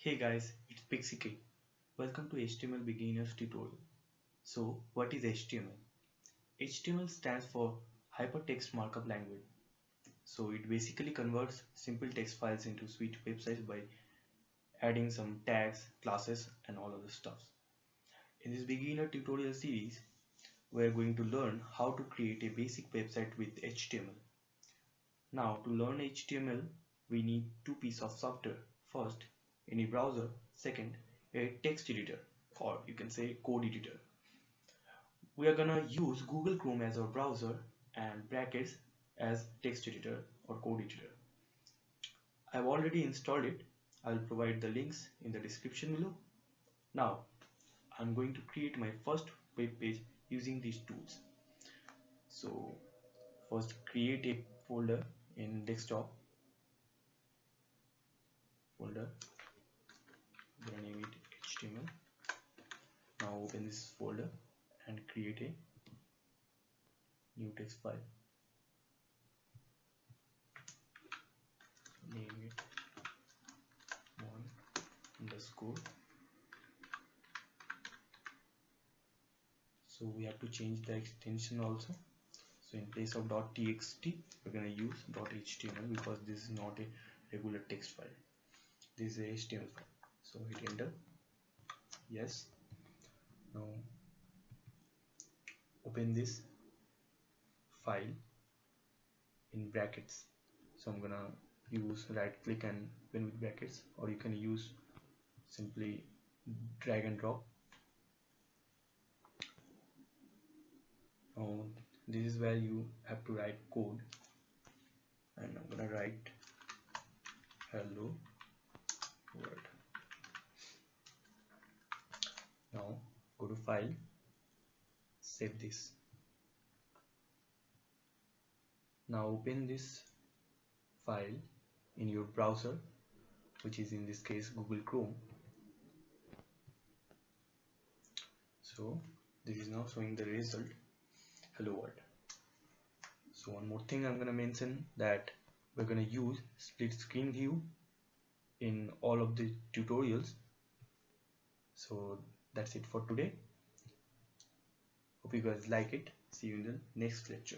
Hey guys, it's PixieCake. Welcome to HTML beginners tutorial. So, what is HTML? HTML stands for Hypertext Markup Language. So, it basically converts simple text files into sweet websites by adding some tags, classes, and all other stuff. In this beginner tutorial series, we are going to learn how to create a basic website with HTML. Now, to learn HTML, we need two pieces of software. First, any browser. Second, a text editor, or you can say code editor. We are gonna use Google Chrome as our browser and brackets as text editor or code editor. I've already installed it. I'll provide the links in the description below. Now, I'm going to create my first web page using these tools. So, first create a folder in desktop folder. I'm gonna name it HTML. Now open this folder and create a new text file. Name it one underscore. So we have to change the extension also. So in place of .txt, we're gonna use .html because this is not a regular text file. This is a HTML file. So hit enter. Yes. Now open this file in brackets. So I'm gonna use right click and open with brackets, or you can use simply drag and drop. Now this is where you have to write code, and I'm gonna write hello world. Now go to file, save this. Now open this file in your browser, which is in this case Google Chrome. So this is now showing the result, hello world. So one more thing I'm gonna mention, that we're gonna use split screen view in all of the tutorials. So that's it for today. Hope you guys like it. See you in the next lecture.